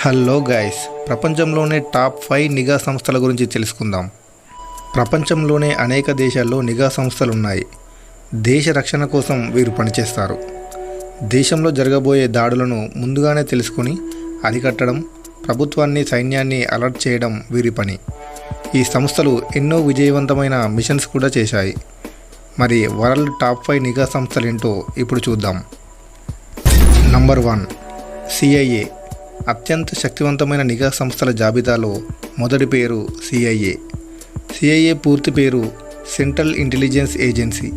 Hello guys, ప్రపంచంలోనే top 5 నిఘా సంస్థల గురించి తెలుసుకుందాం. ప్రపంచంలోనే అనేక దేశాల్లో నిఘా సంస్థలు ఉన్నాయి. దేశ రక్షణ కోసం వీరు పనిచేస్తారు. దేశంలో జరగబోయే దాడులను ముందుగానే తెలుసుకొని అరికట్టడం, ప్రభుత్వాన్ని సైన్యాన్ని అలర్ట్ చేయడం వీరి పని. ఈ సంస్థలు ఎన్నో విజయవంతమైన మిషన్స్ కూడా చేశాయి. మరి వరల్డ్ టాప్ 5 నిఘా సంస్థలు ఏంటో ఇప్పుడు చూద్దాం. Number 1, CIA. అత్యంత శక్తివంతమైన నిఘా సంస్థల జాబితాలో మొదటి పేరు CIA. CIA పూర్తి పేరు సెంట్రల్ ఇంటెలిజెన్స్ ఏజెన్సీ.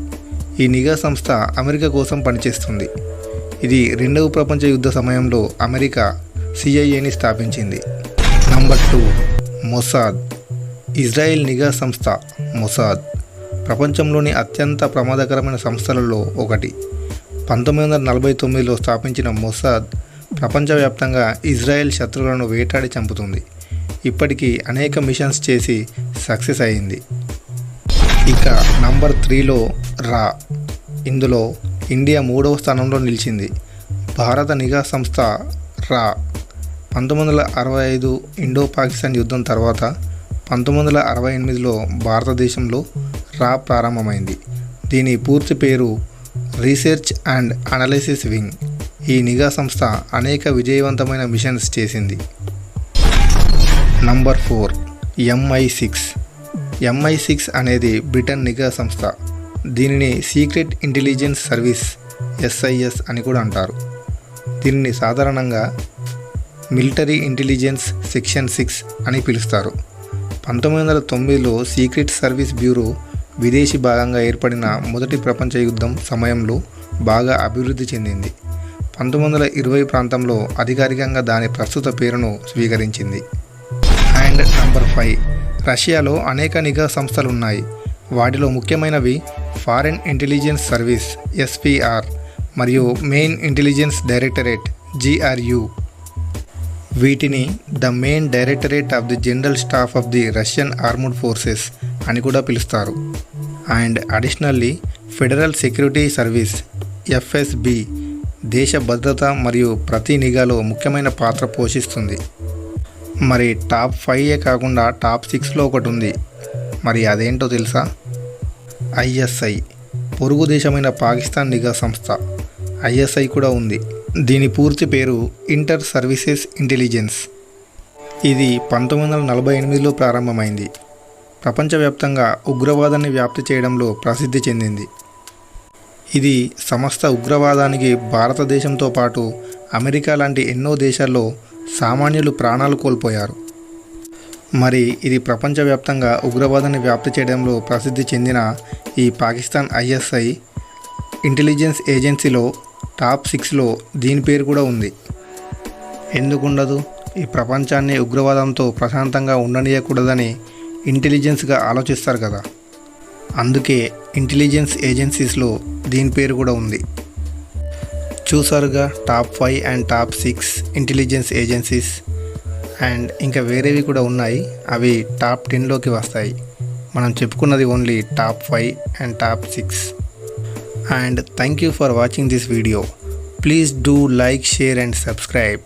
ఈ నిఘా సంస్థ అమెరికా కోసం పనిచేస్తుంది. ఇది రెండవ ప్రపంచ యుద్ధ సమయంలో అమెరికా CIAని స్థాపించింది. Number 2, Mossad. ఇజ్రాయెల్ నిఘా సంస్థ మొసాద్ ప్రపంచంలోని అత్యంత ప్రమాదకరమైన సంస్థలలో ఒకటి. 1949లో స్థాపించిన మొసాద్ ప్రపంచవ్యాప్తంగా ఇజ్రాయెల్ శత్రువులను వేటాడి చంపుతుంది. ఇప్పటికీ అనేక మిషన్స్ చేసి సక్సెస్ అయింది. ఇక నంబర్ 3లో రా. ఇందులో ఇండియా 3వ స్థానంలో నిలిచింది. భారత నిఘా సంస్థ రా 1965 ఇండో పాకిస్తాన్ యుద్ధం తర్వాత 1968లో భారతదేశంలో రా ప్రారంభమైంది. దీని పూర్తి పేరు రీసెర్చ్ అండ్ అనాలిసిస్ వింగ్. ఈ నిఘా సంస్థ అనేక విజయవంతమైన మిషన్స్ చేసింది. Number 4, MI6. MI6 అనేది బ్రిటన్ నిఘా సంస్థ. దీనిని సీక్రెట్ ఇంటెలిజెన్స్ సర్వీస్ SIS అని కూడా అంటారు. దీనిని సాధారణంగా మిలిటరీ ఇంటెలిజెన్స్ సెక్షన్ 6 అని పిలుస్తారు. 1909లో సీక్రెట్ సర్వీస్ బ్యూరో విదేశీ భాగంగా ఏర్పడిన మొదటి ప్రపంచ యుద్ధం సమయంలో బాగా అభివృద్ధి చెందింది. 1920 ప్రాంతంలో అధికారికంగా దాని ప్రస్తుత పేరును స్వీకరించింది. అండ్ నంబర్ 5, రష్యాలో అనేక నిఘా సంస్థలు ఉన్నాయి. వాటిలో ముఖ్యమైనవి ఫారెన్ ఇంటెలిజెన్స్ సర్వీస్ SPR మరియు మెయిన్ ఇంటెలిజెన్స్ డైరెక్టరేట్ GRU. వీటిని the main directorate of the general staff of the Russian armed forces అని కూడా పిలుస్తారు. And additionally federal security service FSB దేశ భద్రత మరియు ప్రతి నిఘాలో ముఖ్యమైన పాత్ర పోషిస్తుంది. మరి టాప్ 5 కాకుండా టాప్ 6లో ఒకటి ఉంది. మరి అదేంటో తెలుసా? ISI. పొరుగు దేశమైన పాకిస్తాన్ నిఘా సంస్థ ISI కూడా ఉంది. దీని పూర్తి పేరు ఇంటర్ సర్వీసెస్ ఇంటెలిజెన్స్. ఇది 1948లో ప్రారంభమైంది. ప్రపంచవ్యాప్తంగా ఉగ్రవాదాన్ని వ్యాప్తి చేయడంలో ప్రసిద్ధి చెందింది. ఇది సమస్త ఉగ్రవాదానికి భారతదేశంతో పాటు అమెరికా లాంటి ఎన్నో దేశాల్లో సామాన్యులు ప్రాణాలు కోల్పోయారు. మరి ఇది ప్రపంచవ్యాప్తంగా ఉగ్రవాదాన్ని వ్యాప్తి చేయడంలో ప్రసిద్ధి చెందిన ఈ పాకిస్తాన్ ISI ఇంటెలిజెన్స్ ఏజెన్సీలో టాప్ 6లో దీని పేరు కూడా ఉంది. ఎందుకుండదు? ఈ ప్రపంచాన్ని ఉగ్రవాదంతో ప్రశాంతంగా ఉండనీయకూడదని ఇంటెలిజెన్స్గా ఆలోచిస్తారు కదా, అందుకే ఇంటెలిజెన్స్ ఏజెన్సీస్లో దీని పేరు కూడా ఉంది. చూసారుగా top 5 and top 6 intelligence agencies. And ఇంకా వేరేవి కూడా ఉన్నాయి, అవి టాప్ 10లోకి వస్తాయి. మనం చెప్పుకున్నది only top 5 and top 6. And thank you for watching this video. Please do like, share and subscribe.